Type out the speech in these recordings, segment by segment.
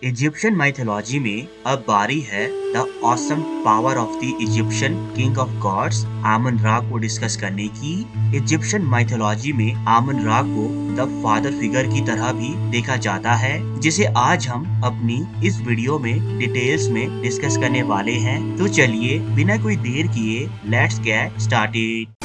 Egyptian mythology में अब बारी है the awesome power of the Egyptian king of gods Amun ra को डिस्कस करने की। इजिप्शियन माइथोलॉजी में आमन ra को द फादर फिगर की तरह भी देखा जाता है, जिसे आज हम अपनी इस वीडियो में डिटेल्स में डिस्कस करने वाले हैं। तो चलिए बिना कोई देर किए let's get started.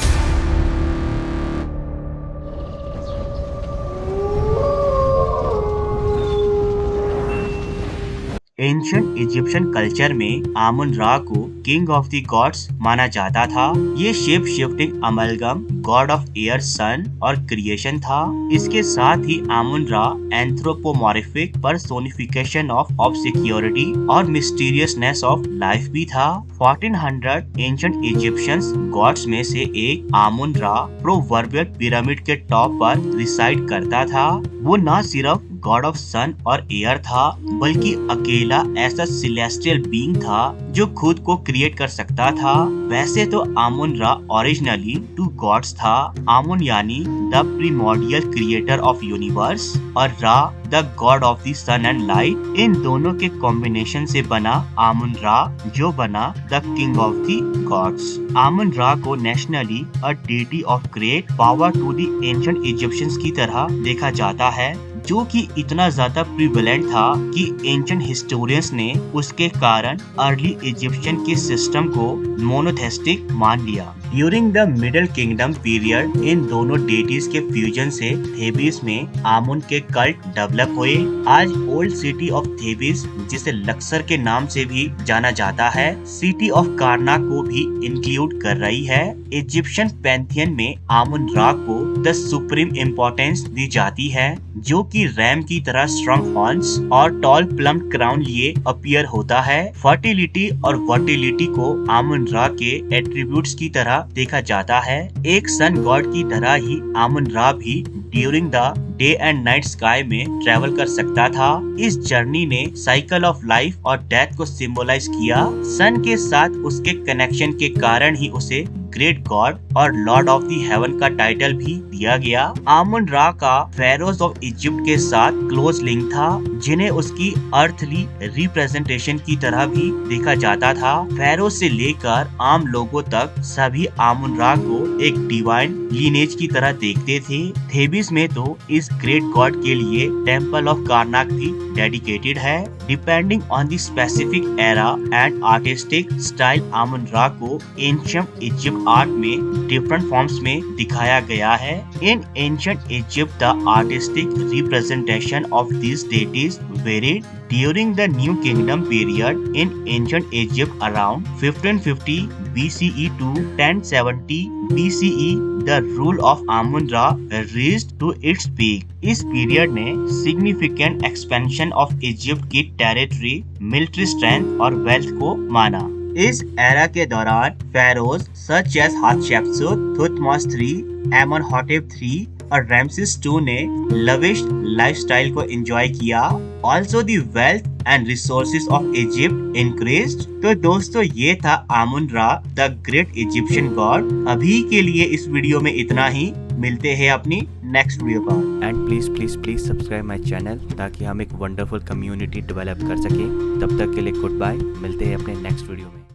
Ancient Egyptian culture में आमन ra को किंग ऑफ द गॉड्स माना जाता था। ये shape shifting amalgam god of air, sun और क्रिएशन था। इसके साथ ही Amun ra anthropomorphic personification of security और मिस्टीरियसनेस ऑफ लाइफ भी था। 1400 एंशिएंट इजिप्शियंस गॉड्स में से एक आमन ra प्रोवर्बियल पिरामिड के टॉप पर रिसाइड करता था। वो न सिर्फ गॉड ऑफ सन और एयर था, बल्कि अकेला ऐसा सिलेस्टियल बीइंग था जो खुद को क्रिएट कर सकता था। वैसे तो आमन ra ओरिजिनली 2 गॉड्स था। आमन यानी the primordial creator of universe और ra the god of the sun and light. इन दोनों के कॉम्बिनेशन से बना आमन ra, जो बना the king of the gods. Amun ra को nationally a deity of great power to the ancient Egyptians की तरह देखा जाता है, जो कि इतना ज्यादा प्रिवेलेंट था कि एंशिएंट हिस्टोरियंस ने उसके कारण अर्ली इजिप्शियन के सिस्टम को मोनोथेस्टिक मान लिया। During the middle kingdom period in दोनों डेटीज के फ्यूजन से थेबिस में आमुन के कल्ट डेवलप हुए। आज ओल्ड सिटी ऑफ थेबिस, जिसे लक्सर के नाम से भी जाना जाता है, सिटी ऑफ कार्ना को भी इंक्लूड कर रही है। इजिप्शियन पैंथियन में आमन ra को द सुप्रीम इम्पोर्टेंस दी जाती है, जो कि रैम की तरह स्ट्रॉन्ग हॉर्न्स और टॉल प्लम क्राउन लिए अपीयर होता है। फर्टिलिटी और वर्टिलिटी को आमन ra के एट्रीब्यूट्स की तरह देखा जाता है। एक सन गॉड की तरह ही आमन ra भी during the day and night sky में ट्रेवल कर सकता था। इस जर्नी ने साइकिल ऑफ लाइफ और डेथ को सिंबलाइज किया। सन के साथ उसके कनेक्शन के कारण ही उसे ग्रेट गॉड और लॉर्ड ऑफ द हेवन का टाइटल भी दिया गया। आमन ra का फेरोज ऑफ इजिप्ट के साथ क्लोज लिंक था, जिन्हें उसकी अर्थली रिप्रेजेंटेशन की तरह भी देखा जाता था। फेरोज से लेकर आम लोगों तक सभी आमन ra को एक डिवाइन लीनेज की तरह देखते थे। थेबिस में तो इस ग्रेट गॉड के लिए टेम्पल ऑफ कार्नाक भी डेडिकेटेड है। Depending on the specific era and artistic style, Aman ra को एंशिएंट इजिप्ट आर्ट में डिफरेंट फॉर्म्स में दिखाया गया है। इन ancient Egypt the artistic representation of these deities varied during the New Kingdom period in ancient Egypt around 1550 BCE to 1070 BCE. The rule of Amun Ra reached to its peak. इस period ने significant expansion of Egypt की territory, military strength और wealth को माना। इस era के दौरान pharaohs such as Hatshepsut, Thutmose III, Amenhotep III और रैमसेस II ने लविश लाइफस्टाइल को एंजॉय किया। Also the wealth and resources of Egypt increased. तो दोस्तों, ये था Amun ra the great Egyptian god. अभी के लिए इस वीडियो में इतना ही। मिलते हैं अपनी नेक्स्ट वीडियो पर। And please subscribe my channel, ताकि हम एक वंडरफुल कम्युनिटी डेवलप कर सकें। तब तक के लिए गुड बाय। मिलते हैं अपने नेक्स्ट वीडियो में।